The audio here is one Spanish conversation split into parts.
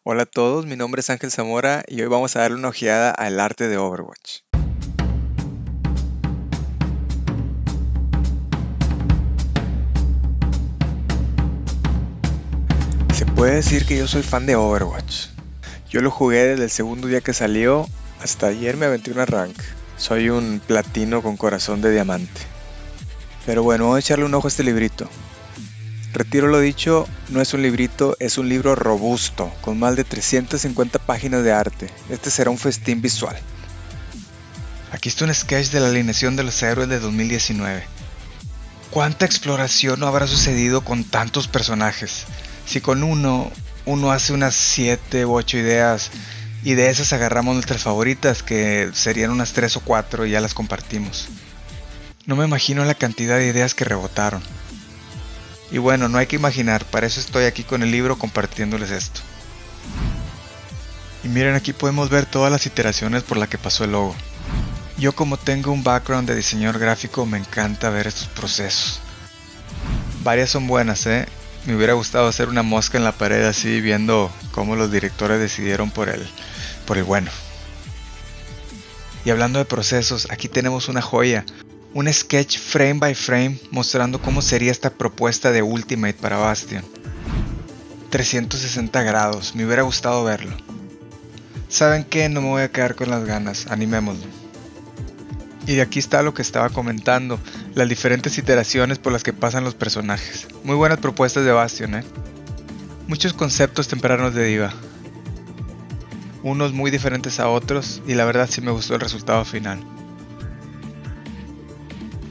Hola a todos, mi nombre es Ángel Zamora y hoy vamos a darle una ojeada al arte de Overwatch. Se puede decir que yo soy fan de Overwatch. Yo lo jugué desde el segundo día que salió hasta ayer me aventé una rank. Soy un platino con corazón de diamante. Pero bueno, vamos a echarle un ojo a este librito. Retiro lo dicho, no es un librito, es un libro robusto, con más de 350 páginas de arte. Este será un festín visual. Aquí está un sketch de la alineación de los héroes de 2019. ¿Cuánta exploración no habrá sucedido con tantos personajes? Si con uno hace unas 7 u 8 ideas y de esas agarramos nuestras favoritas, que serían unas 3 o 4 y ya las compartimos. No me imagino la cantidad de ideas que rebotaron. Y bueno, no hay que imaginar, para eso estoy aquí con el libro compartiéndoles esto. Y miren, aquí podemos ver todas las iteraciones por las que pasó el logo. Yo, como tengo un background de diseñador gráfico, me encanta ver estos procesos. Varias son buenas, me hubiera gustado hacer una mosca en la pared así, viendo cómo los directores decidieron por el bueno. Y hablando de procesos, aquí tenemos una joya. Un sketch frame by frame mostrando cómo sería esta propuesta de Ultimate para Bastion. 360 grados, me hubiera gustado verlo. ¿Saben qué? No me voy a quedar con las ganas, animémoslo. Y de aquí está lo que estaba comentando, las diferentes iteraciones por las que pasan los personajes. Muy buenas propuestas de Bastion, Muchos conceptos tempranos de Diva. Unos muy diferentes a otros y la verdad sí me gustó el resultado final.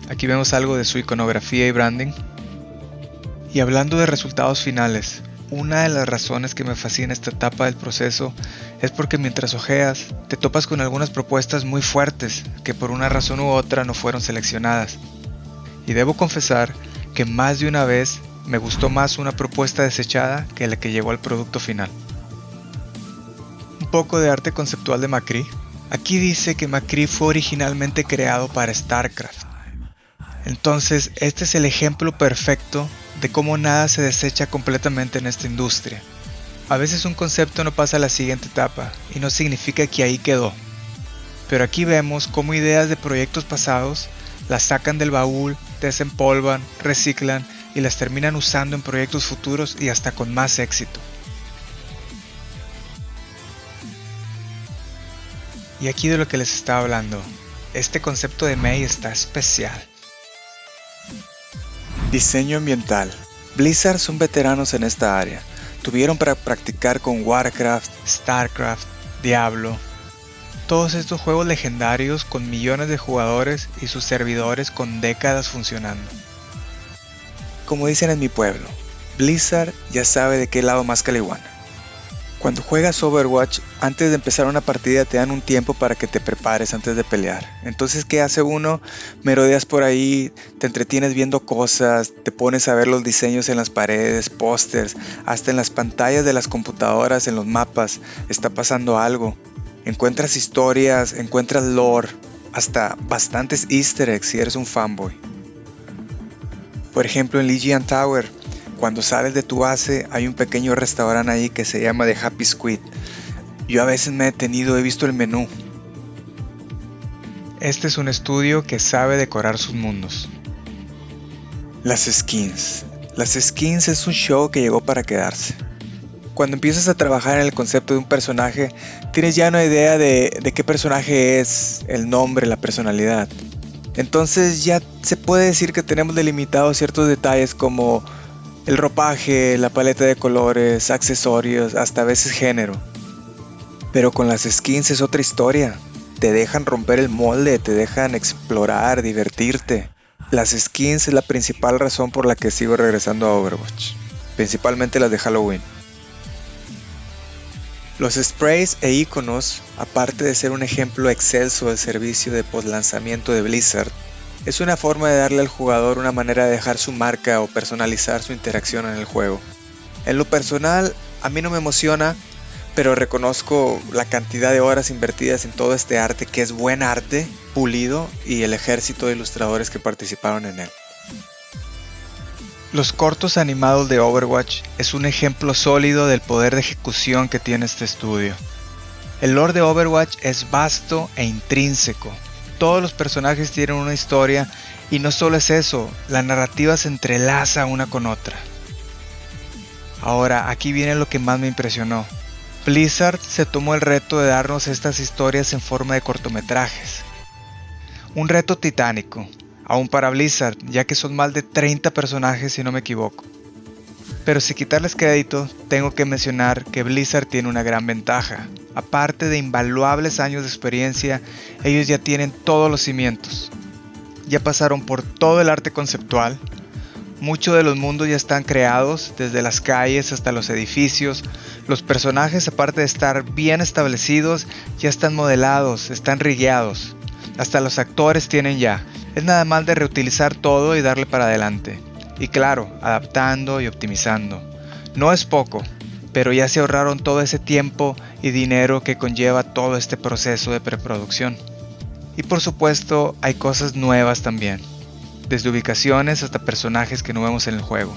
Aquí vemos algo de su iconografía y branding. Y hablando de resultados finales, una de las razones que me fascina esta etapa del proceso es porque mientras hojeas te topas con algunas propuestas muy fuertes que por una razón u otra no fueron seleccionadas. Y debo confesar que más de una vez me gustó más una propuesta desechada que la que llegó al producto final. Un poco de arte conceptual de McCree. Aquí dice que McCree fue originalmente creado para StarCraft. Entonces, este es el ejemplo perfecto de cómo nada se desecha completamente en esta industria. A veces un concepto no pasa a la siguiente etapa y no significa que ahí quedó. Pero aquí vemos cómo ideas de proyectos pasados las sacan del baúl, desempolvan, reciclan y las terminan usando en proyectos futuros y hasta con más éxito. Y aquí de lo que les estaba hablando, este concepto de Mei está especial. Diseño ambiental. Blizzard son veteranos en esta área. Tuvieron para practicar con Warcraft, Starcraft, Diablo. Todos estos juegos legendarios con millones de jugadores y sus servidores con décadas funcionando. Como dicen en mi pueblo, Blizzard ya sabe de qué lado más caliguana. Cuando juegas Overwatch, antes de empezar una partida te dan un tiempo para que te prepares antes de pelear. Entonces, ¿qué hace uno? Merodeas por ahí, te entretienes viendo cosas, te pones a ver los diseños en las paredes, pósters, hasta en las pantallas de las computadoras, en los mapas, está pasando algo. Encuentras historias, encuentras lore, hasta bastantes easter eggs si eres un fanboy. Por ejemplo, en Legion Tower, cuando sales de tu base hay un pequeño restaurante ahí que se llama The Happy Squid. Yo a veces me he detenido, he visto el menú. Este es un estudio que sabe decorar sus mundos. Las skins. Las skins es un show que llegó para quedarse. Cuando empiezas a trabajar en el concepto de un personaje, tienes ya una idea de qué personaje es, el nombre, la personalidad. Entonces ya se puede decir que tenemos delimitados ciertos detalles como el ropaje, la paleta de colores, accesorios, hasta a veces género. Pero con las skins es otra historia. Te dejan romper el molde, te dejan explorar, divertirte. Las skins es la principal razón por la que sigo regresando a Overwatch. Principalmente las de Halloween. Los sprays e iconos, aparte de ser un ejemplo excelso del servicio de postlanzamiento de Blizzard, es una forma de darle al jugador una manera de dejar su marca o personalizar su interacción en el juego. En lo personal, a mí no me emociona, pero reconozco la cantidad de horas invertidas en todo este arte, que es buen arte, pulido, y el ejército de ilustradores que participaron en él. Los cortos animados de Overwatch es un ejemplo sólido del poder de ejecución que tiene este estudio. El lore de Overwatch es vasto e intrínseco. Todos los personajes tienen una historia y no solo es eso, la narrativa se entrelaza una con otra. Ahora, aquí viene lo que más me impresionó. Blizzard se tomó el reto de darnos estas historias en forma de cortometrajes. Un reto titánico, aún para Blizzard, ya que son más de 30 personajes si no me equivoco. Pero sin quitarles crédito, tengo que mencionar que Blizzard tiene una gran ventaja. Aparte de invaluables años de experiencia, ellos ya tienen todos los cimientos. Ya pasaron por todo el arte conceptual. Muchos de los mundos ya están creados, desde las calles hasta los edificios. Los personajes, aparte de estar bien establecidos, ya están modelados, están rigueados. Hasta los actores tienen ya. Es nada más de reutilizar todo y darle para adelante. Y claro, adaptando y optimizando. No es poco, pero ya se ahorraron todo ese tiempo y dinero que conlleva todo este proceso de preproducción. Y por supuesto, hay cosas nuevas también. Desde ubicaciones hasta personajes que no vemos en el juego.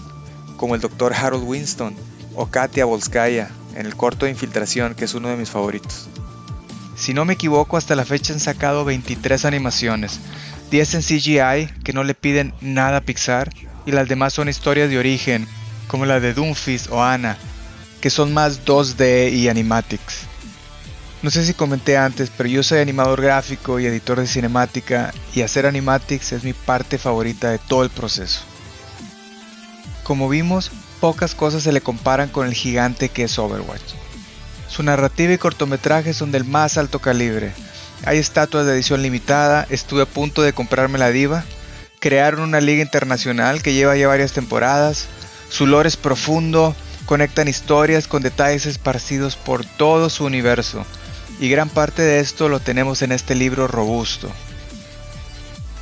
Como el Dr. Harold Winston o Katia Volskaya en el corto de Infiltración, que es uno de mis favoritos. Si no me equivoco, hasta la fecha han sacado 23 animaciones, 10 en CGI, que no le piden nada a Pixar, y las demás son historias de origen, como la de Doomfist o Anna, que son más 2D y animatics. No sé si comenté antes, pero yo soy animador gráfico y editor de cinemática, y hacer animatics es mi parte favorita de todo el proceso. Como vimos, pocas cosas se le comparan con el gigante que es Overwatch. Su narrativa y cortometrajes son del más alto calibre. Hay estatuas de edición limitada, estuve a punto de comprarme la diva. Crearon una liga internacional que lleva ya varias temporadas. Su lore es profundo, conectan historias con detalles esparcidos por todo su universo. Y gran parte de esto lo tenemos en este libro robusto.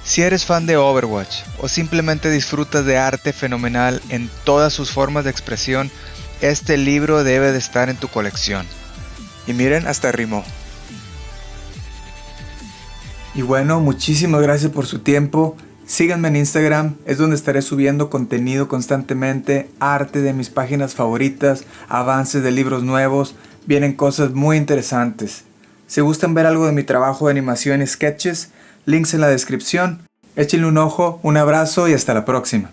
Si eres fan de Overwatch o simplemente disfrutas de arte fenomenal en todas sus formas de expresión, este libro debe de estar en tu colección. Y miren, hasta rimó. Y bueno, muchísimas gracias por su tiempo. Síganme en Instagram, es donde estaré subiendo contenido constantemente, arte de mis páginas favoritas, avances de libros nuevos, vienen cosas muy interesantes. Si gustan ver algo de mi trabajo de animación y sketches, links en la descripción. Échenle un ojo, un abrazo y hasta la próxima.